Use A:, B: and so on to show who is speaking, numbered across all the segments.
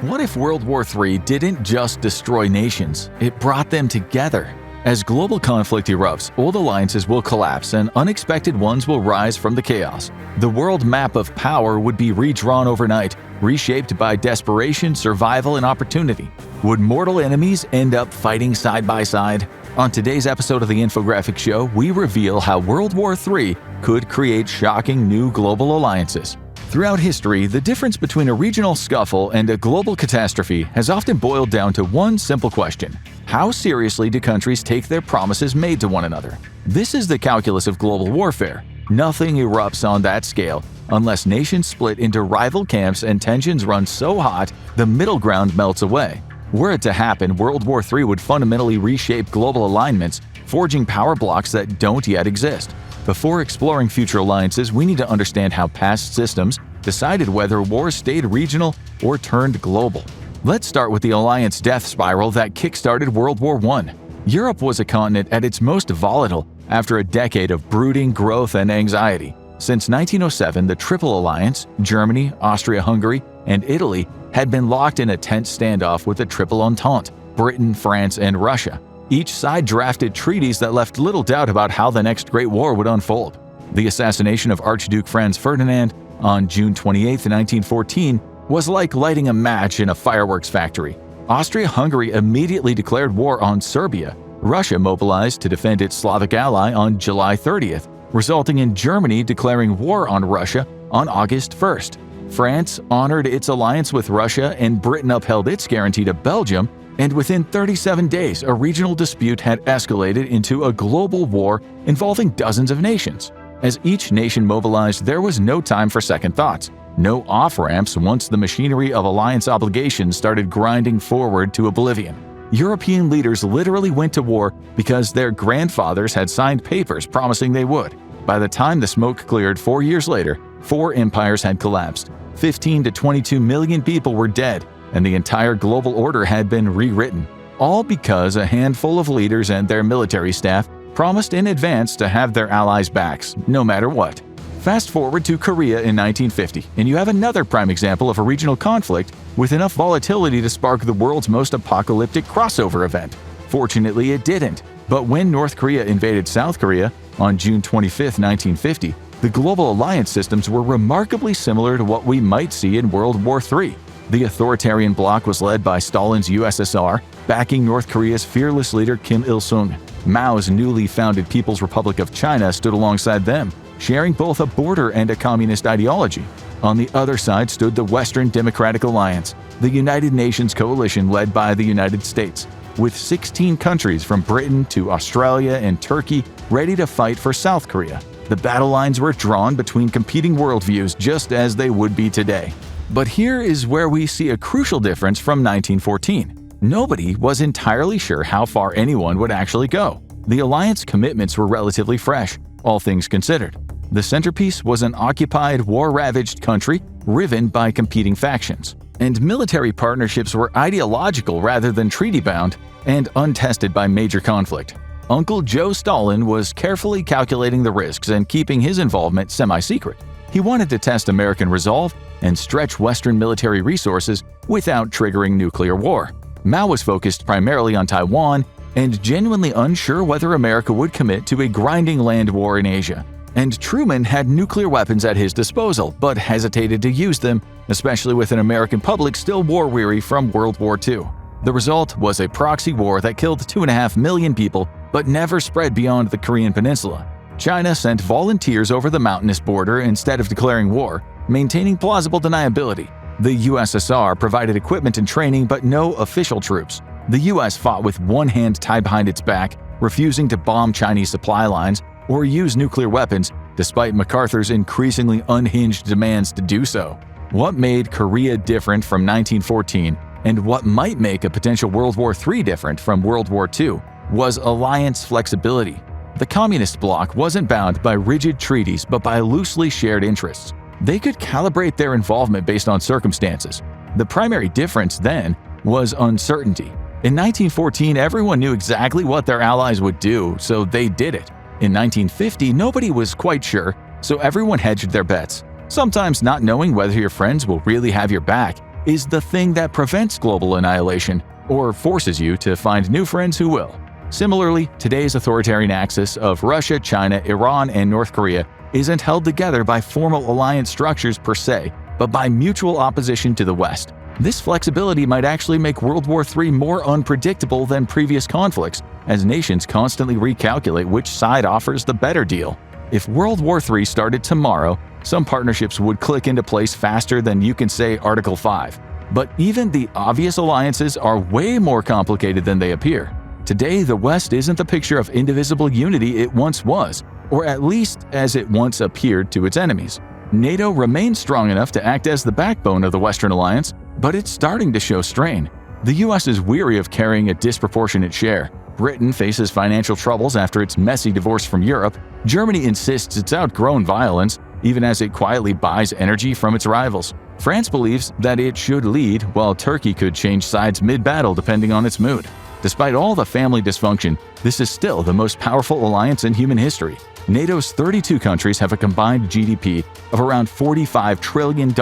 A: What if World War III didn't just destroy nations, it brought them together? As global conflict erupts, old alliances will collapse and unexpected ones will rise from the chaos. The world map of power would be redrawn overnight, reshaped by desperation, survival, and opportunity. Would mortal enemies end up fighting side by side? On today's episode of the Infographics Show, we reveal how World War III could create shocking new global alliances. Throughout history, the difference between a regional scuffle and a global catastrophe has often boiled down to one simple question: how seriously do countries take their promises made to one another? This is the calculus of global warfare. Nothing erupts on that scale unless nations split into rival camps and tensions run so hot the middle ground melts away. Were it to happen, World War III would fundamentally reshape global alignments, forging power blocks that don't yet exist. Before exploring future alliances, we need to understand how past systems decided whether wars stayed regional or turned global. Let's start with the alliance death spiral that kickstarted World War I. Europe was a continent at its most volatile after a decade of brooding growth and anxiety. Since 1907, the Triple Alliance, Germany, Austria-Hungary, and Italy, had been locked in a tense standoff with the Triple Entente, Britain, France, and Russia. Each side drafted treaties that left little doubt about how the next Great War would unfold. The assassination of Archduke Franz Ferdinand on June 28, 1914, was like lighting a match in a fireworks factory. Austria-Hungary immediately declared war on Serbia. Russia mobilized to defend its Slavic ally on July 30th, resulting in Germany declaring war on Russia on August 1st. France honored its alliance with Russia and Britain upheld its guarantee to Belgium, and within 37 days, a regional dispute had escalated into a global war involving dozens of nations. As each nation mobilized, there was no time for second thoughts, no off-ramps once the machinery of alliance obligations started grinding forward to oblivion. European leaders literally went to war because their grandfathers had signed papers promising they would. By the time the smoke cleared 4 years later, 4 empires had collapsed, 15 to 22 million people were dead, and the entire global order had been rewritten, all because a handful of leaders and their military staff promised in advance to have their allies' backs, no matter what. Fast forward to Korea in 1950, and you have another prime example of a regional conflict with enough volatility to spark the world's most apocalyptic crossover event. Fortunately, it didn't. But when North Korea invaded South Korea on June 25, 1950, the global alliance systems were remarkably similar to what we might see in World War III. The authoritarian bloc was led by Stalin's USSR, backing North Korea's fearless leader Kim Il-sung. Mao's newly founded People's Republic of China stood alongside them, sharing both a border and a communist ideology. On the other side stood the Western Democratic Alliance, the United Nations coalition led by the United States, with 16 countries from Britain to Australia and Turkey ready to fight for South Korea. The battle lines were drawn between competing worldviews just as they would be today. But here is where we see a crucial difference from 1914. Nobody was entirely sure how far anyone would actually go. The alliance commitments were relatively fresh, all things considered. The centerpiece was an occupied, war-ravaged country riven by competing factions. And military partnerships were ideological rather than treaty-bound and untested by major conflict. Uncle Joe Stalin was carefully calculating the risks and keeping his involvement semi-secret. He wanted to test American resolve and stretch Western military resources without triggering nuclear war. Mao was focused primarily on Taiwan and genuinely unsure whether America would commit to a grinding land war in Asia. And Truman had nuclear weapons at his disposal, but hesitated to use them, especially with an American public still war-weary from World War II. The result was a proxy war that killed 2.5 million people, but never spread beyond the Korean Peninsula. China sent volunteers over the mountainous border instead of declaring war, maintaining plausible deniability. The USSR provided equipment and training, but no official troops. The US fought with one hand tied behind its back, refusing to bomb Chinese supply lines or use nuclear weapons, despite MacArthur's increasingly unhinged demands to do so. What made Korea different from 1914, and what might make a potential World War III different from World War II, was alliance flexibility. The communist bloc wasn't bound by rigid treaties but by loosely shared interests. They could calibrate their involvement based on circumstances. The primary difference then was uncertainty. In 1914, everyone knew exactly what their allies would do, so they did it. In 1950, nobody was quite sure, so everyone hedged their bets, sometimes not knowing whether your friends will really have your back, is the thing that prevents global annihilation or forces you to find new friends who will. Similarly, today's authoritarian axis of Russia, China, Iran, and North Korea isn't held together by formal alliance structures per se, but by mutual opposition to the West. This flexibility might actually make World War III more unpredictable than previous conflicts, as nations constantly recalculate which side offers the better deal. If World War III started tomorrow, some partnerships would click into place faster than you can say Article 5. But even the obvious alliances are way more complicated than they appear. Today, the West isn't the picture of indivisible unity it once was, or at least as it once appeared to its enemies. NATO remains strong enough to act as the backbone of the Western alliance, but it's starting to show strain. The US is weary of carrying a disproportionate share. Britain faces financial troubles after its messy divorce from Europe. Germany insists it's outgrown violence, even as it quietly buys energy from its rivals. France believes that it should lead, while Turkey could change sides mid-battle depending on its mood. Despite all the family dysfunction, this is still the most powerful alliance in human history. NATO's 32 countries have a combined GDP of around $45 trillion,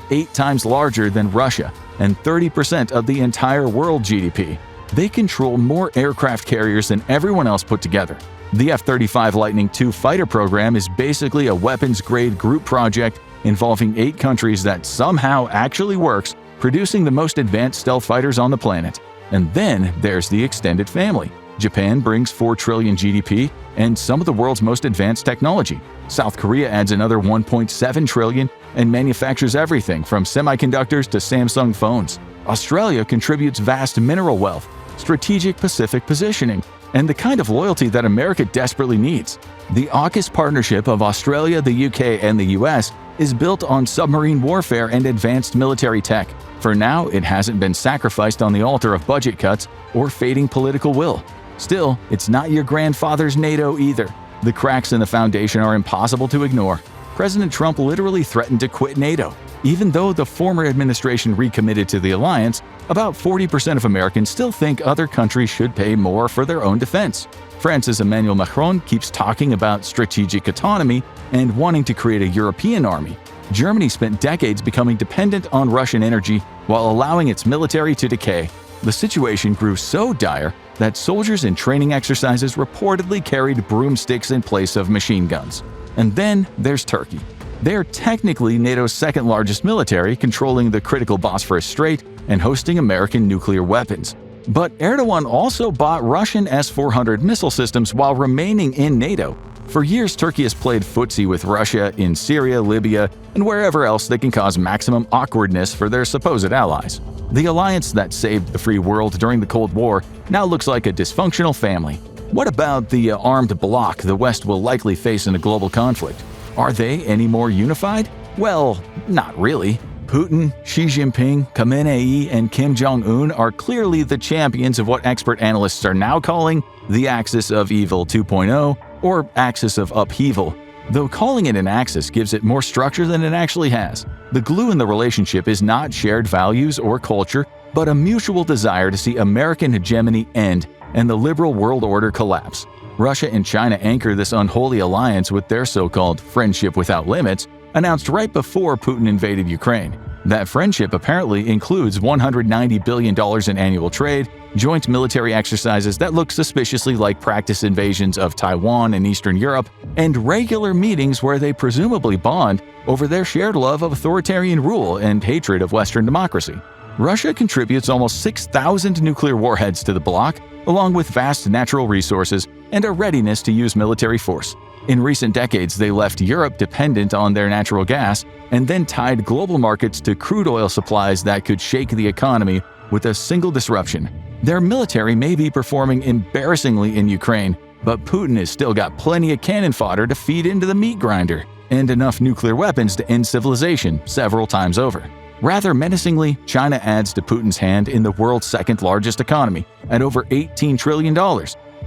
A: 8 times larger than Russia, and 30% of the entire world GDP. They control more aircraft carriers than everyone else put together. The F-35 Lightning II fighter program is basically a weapons-grade group project involving 8 countries that somehow actually works, producing the most advanced stealth fighters on the planet. And then there's the extended family. Japan brings $4 trillion GDP and some of the world's most advanced technology. South Korea adds another $1.7 trillion and manufactures everything from semiconductors to Samsung phones. Australia contributes vast mineral wealth, strategic Pacific positioning, and the kind of loyalty that America desperately needs. The AUKUS partnership of Australia, the UK, and the US is built on submarine warfare and advanced military tech. For now, it hasn't been sacrificed on the altar of budget cuts or fading political will. Still, it's not your grandfather's NATO either. The cracks in the foundation are impossible to ignore. President Trump literally threatened to quit NATO. Even though the former administration recommitted to the alliance, about 40% of Americans still think other countries should pay more for their own defense. France's Emmanuel Macron keeps talking about strategic autonomy and wanting to create a European army. Germany spent decades becoming dependent on Russian energy while allowing its military to decay. The situation grew so dire that soldiers in training exercises reportedly carried broomsticks in place of machine guns. And then there's Turkey. They're technically NATO's second-largest military, controlling the critical Bosphorus Strait and hosting American nuclear weapons. But Erdogan also bought Russian S-400 missile systems while remaining in NATO. For years, Turkey has played footsie with Russia in Syria, Libya, and wherever else they can cause maximum awkwardness for their supposed allies. The alliance that saved the free world during the Cold War now looks like a dysfunctional family. What about the armed bloc the West will likely face in a global conflict? Are they any more unified? Well, not really. Putin, Xi Jinping, Khamenei, and Kim Jong-un are clearly the champions of what expert analysts are now calling the axis of evil 2.0 or axis of upheaval. Though calling it an axis gives it more structure than it actually has. The glue in the relationship is not shared values or culture, but a mutual desire to see American hegemony end and the liberal world order collapse. Russia and China anchor this unholy alliance with their so-called friendship without limits, announced right before Putin invaded Ukraine. That friendship apparently includes $190 billion in annual trade, joint military exercises that look suspiciously like practice invasions of Taiwan and Eastern Europe, and regular meetings where they presumably bond over their shared love of authoritarian rule and hatred of Western democracy. Russia contributes almost 6,000 nuclear warheads to the bloc, along with vast natural resources and a readiness to use military force. In recent decades, they left Europe dependent on their natural gas and then tied global markets to crude oil supplies that could shake the economy with a single disruption. Their military may be performing embarrassingly in Ukraine, but Putin has still got plenty of cannon fodder to feed into the meat grinder, and enough nuclear weapons to end civilization several times over. Rather menacingly, China adds to Putin's hand in the world's second-largest economy at over $18 trillion,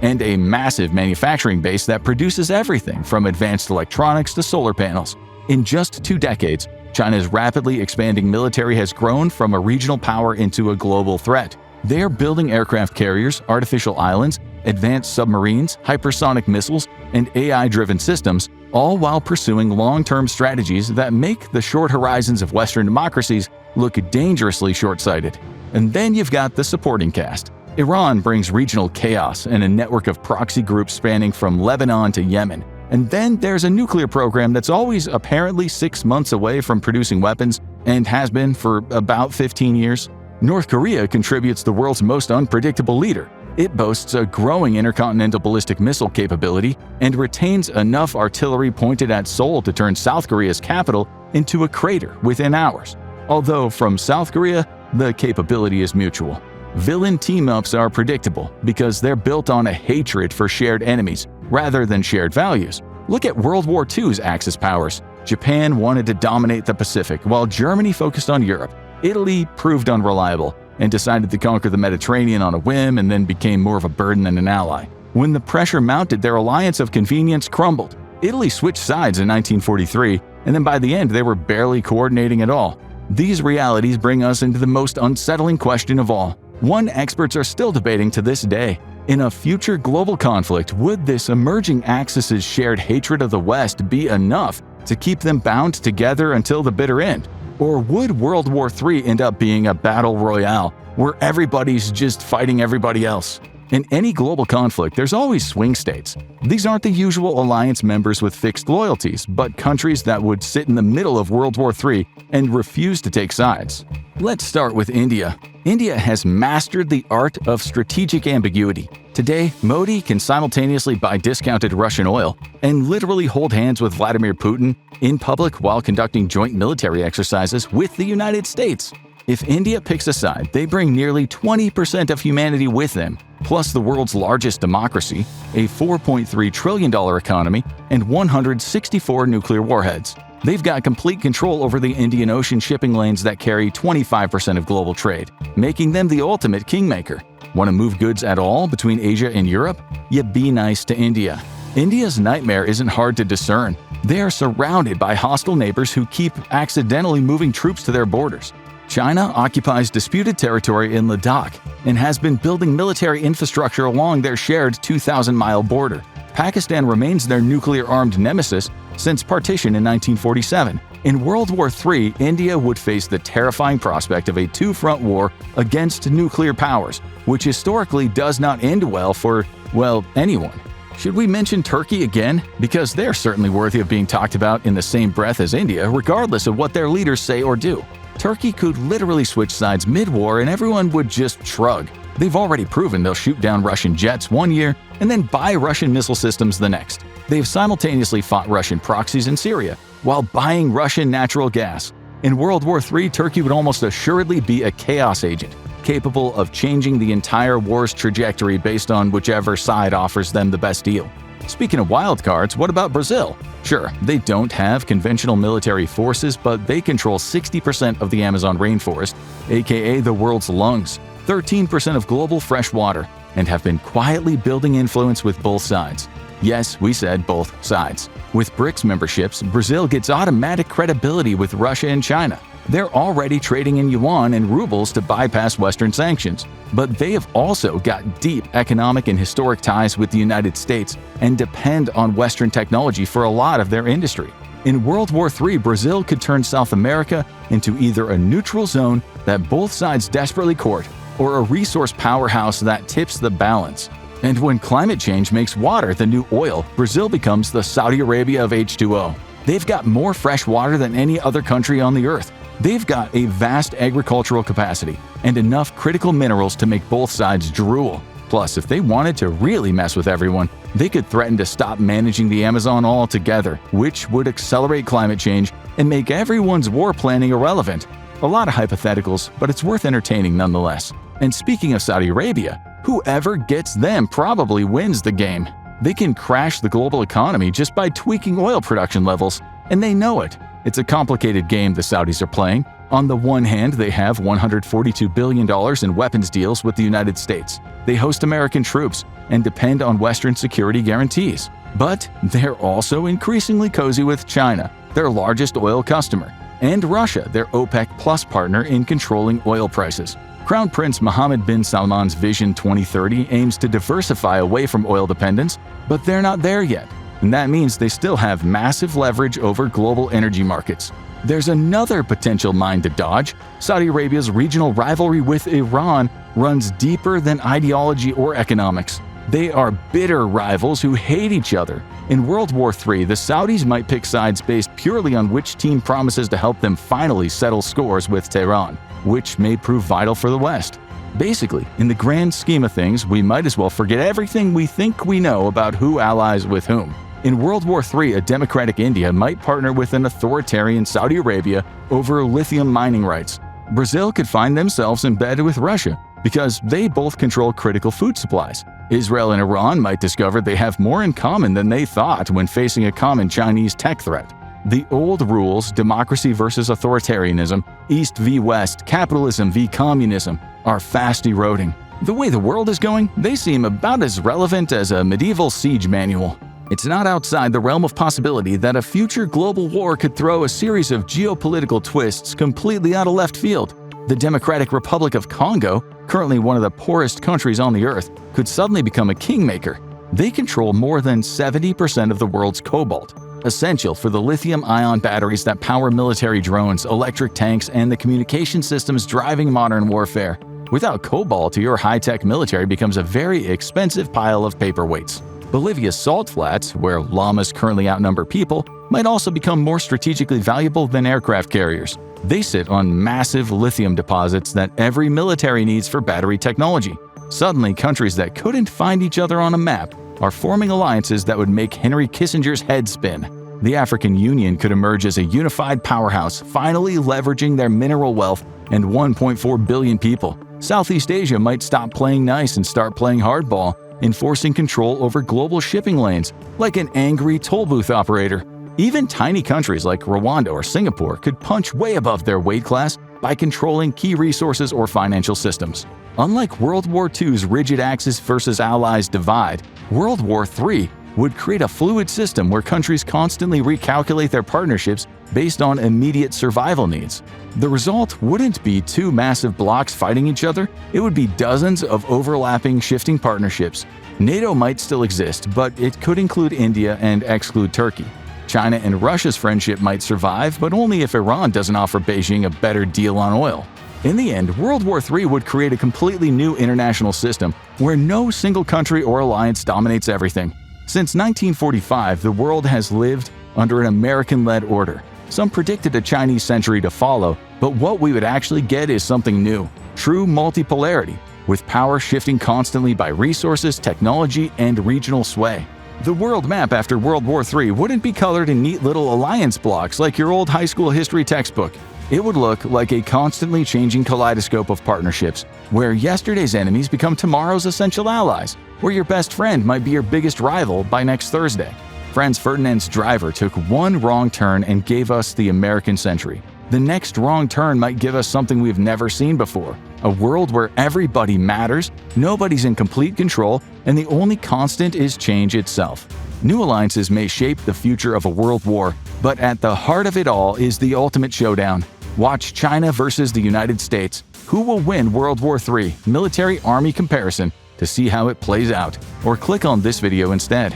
A: and a massive manufacturing base that produces everything from advanced electronics to solar panels. In just 2 decades, China's rapidly expanding military has grown from a regional power into a global threat. They are building aircraft carriers, artificial islands, advanced submarines, hypersonic missiles, and AI-driven systems, all while pursuing long-term strategies that make the short horizons of Western democracies look dangerously short-sighted. And then you've got the supporting cast. Iran brings regional chaos and a network of proxy groups spanning from Lebanon to Yemen. And then there's a nuclear program that's always apparently 6 months away from producing weapons and has been for about 15 years. North Korea contributes the world's most unpredictable leader. It boasts a growing intercontinental ballistic missile capability and retains enough artillery pointed at Seoul to turn South Korea's capital into a crater within hours. Although from South Korea, the capability is mutual. Villain team-ups are predictable because they're built on a hatred for shared enemies rather than shared values. Look at World War II's Axis powers. Japan wanted to dominate the Pacific, while Germany focused on Europe. Italy proved unreliable and decided to conquer the Mediterranean on a whim and then became more of a burden than an ally. When the pressure mounted, their alliance of convenience crumbled. Italy switched sides in 1943, and then by the end they were barely coordinating at all. These realities bring us into the most unsettling question of all. One experts are still debating to this day. In a future global conflict, would this emerging Axis's shared hatred of the West be enough to keep them bound together until the bitter end? Or would World War III end up being a battle royale where everybody's just fighting everybody else? In any global conflict, there's always swing states. These aren't the usual alliance members with fixed loyalties, but countries that would sit in the middle of World War III and refuse to take sides. Let's start with India. India has mastered the art of strategic ambiguity. Today, Modi can simultaneously buy discounted Russian oil and literally hold hands with Vladimir Putin in public while conducting joint military exercises with the United States. If India picks a side, they bring nearly 20% of humanity with them, plus the world's largest democracy, a $4.3 trillion economy, and 164 nuclear warheads. They've got complete control over the Indian Ocean shipping lanes that carry 25% of global trade, making them the ultimate kingmaker. Want to move goods at all between Asia and Europe? You be nice to India. India's nightmare isn't hard to discern. They are surrounded by hostile neighbors who keep accidentally moving troops to their borders. China occupies disputed territory in Ladakh and has been building military infrastructure along their shared 2,000-mile border. Pakistan remains their nuclear-armed nemesis since partition in 1947. In World War III, India would face the terrifying prospect of a two-front war against nuclear powers, which historically does not end well for, well, anyone. Should we mention Turkey again? Because they're certainly worthy of being talked about in the same breath as India, regardless of what their leaders say or do. Turkey could literally switch sides mid-war and everyone would just shrug. They've already proven they'll shoot down Russian jets one year and then buy Russian missile systems the next. They've simultaneously fought Russian proxies in Syria while buying Russian natural gas. In World War III, Turkey would almost assuredly be a chaos agent, capable of changing the entire war's trajectory based on whichever side offers them the best deal. Speaking of wild cards, what about Brazil? Sure, they don't have conventional military forces, but they control 60% of the Amazon rainforest, aka the world's lungs, 13% of global fresh water, and have been quietly building influence with both sides. Yes, we said both sides. With BRICS memberships, Brazil gets automatic credibility with Russia and China. They're already trading in yuan and rubles to bypass Western sanctions. But they have also got deep economic and historic ties with the United States and depend on Western technology for a lot of their industry. In World War III, Brazil could turn South America into either a neutral zone that both sides desperately court or a resource powerhouse that tips the balance. And when climate change makes water the new oil, Brazil becomes the Saudi Arabia of H2O. They've got more fresh water than any other country on the earth. They've got a vast agricultural capacity and enough critical minerals to make both sides drool. Plus, if they wanted to really mess with everyone, they could threaten to stop managing the Amazon altogether, which would accelerate climate change and make everyone's war planning irrelevant. A lot of hypotheticals, but it's worth entertaining nonetheless. And speaking of Saudi Arabia, whoever gets them probably wins the game. They can crash the global economy just by tweaking oil production levels, and they know it. It's a complicated game the Saudis are playing. On the one hand, they have $142 billion in weapons deals with the United States. They host American troops and depend on Western security guarantees. But they're also increasingly cozy with China, their largest oil customer, and Russia, their OPEC Plus partner in controlling oil prices. Crown Prince Mohammed bin Salman's Vision 2030 aims to diversify away from oil dependence, but they're not there yet. And that means they still have massive leverage over global energy markets. There's another potential mine to dodge. Saudi Arabia's regional rivalry with Iran runs deeper than ideology or economics. They are bitter rivals who hate each other. In World War III, the Saudis might pick sides based purely on which team promises to help them finally settle scores with Tehran, which may prove vital for the West. Basically, in the grand scheme of things, we might as well forget everything we think we know about who allies with whom. In World War III, a democratic India might partner with an authoritarian Saudi Arabia over lithium mining rights. Brazil could find themselves embedded with Russia because they both control critical food supplies. Israel and Iran might discover they have more in common than they thought when facing a common Chinese tech threat. The old rules, democracy versus authoritarianism, East v West, capitalism v communism, are fast eroding. The way the world is going, they seem about as relevant as a medieval siege manual. It's not outside the realm of possibility that a future global war could throw a series of geopolitical twists completely out of left field. The Democratic Republic of Congo, currently one of the poorest countries on the earth, could suddenly become a kingmaker. They control more than 70% of the world's cobalt, essential for the lithium-ion batteries that power military drones, electric tanks, and the communication systems driving modern warfare. Without cobalt, your high-tech military becomes a very expensive pile of paperweights. Bolivia's salt flats, where llamas currently outnumber people, might also become more strategically valuable than aircraft carriers. They sit on massive lithium deposits that every military needs for battery technology. Suddenly, countries that couldn't find each other on a map are forming alliances that would make Henry Kissinger's head spin. The African Union could emerge as a unified powerhouse, finally leveraging their mineral wealth and 1.4 billion people. Southeast Asia might stop playing nice and start playing hardball, enforcing control over global shipping lanes, like an angry toll booth operator. Even tiny countries like Rwanda or Singapore could punch way above their weight class by controlling key resources or financial systems. Unlike World War II's rigid Axis versus Allies divide, World War III would create a fluid system where countries constantly recalculate their partnerships based on immediate survival needs. The result wouldn't be two massive blocs fighting each other, it would be dozens of overlapping, shifting partnerships. NATO might still exist, but it could include India and exclude Turkey. China and Russia's friendship might survive, but only if Iran doesn't offer Beijing a better deal on oil. In the end, World War III would create a completely new international system where no single country or alliance dominates everything. Since 1945, the world has lived under an American-led order. Some predicted a Chinese century to follow, but what we would actually get is something new, true multipolarity, with power shifting constantly by resources, technology, and regional sway. The world map after World War III wouldn't be colored in neat little alliance blocks like your old high school history textbook. It would look like a constantly changing kaleidoscope of partnerships, where yesterday's enemies become tomorrow's essential allies, where your best friend might be your biggest rival by next Thursday. Franz Ferdinand's driver took one wrong turn and gave us the American century. The next wrong turn might give us something we've never seen before, a world where everybody matters, nobody's in complete control, and the only constant is change itself. New alliances may shape the future of a world war, but at the heart of it all is the ultimate showdown. Watch China versus the United States. Who will win World War III? Military-army comparison to see how it plays out. Or click on this video instead.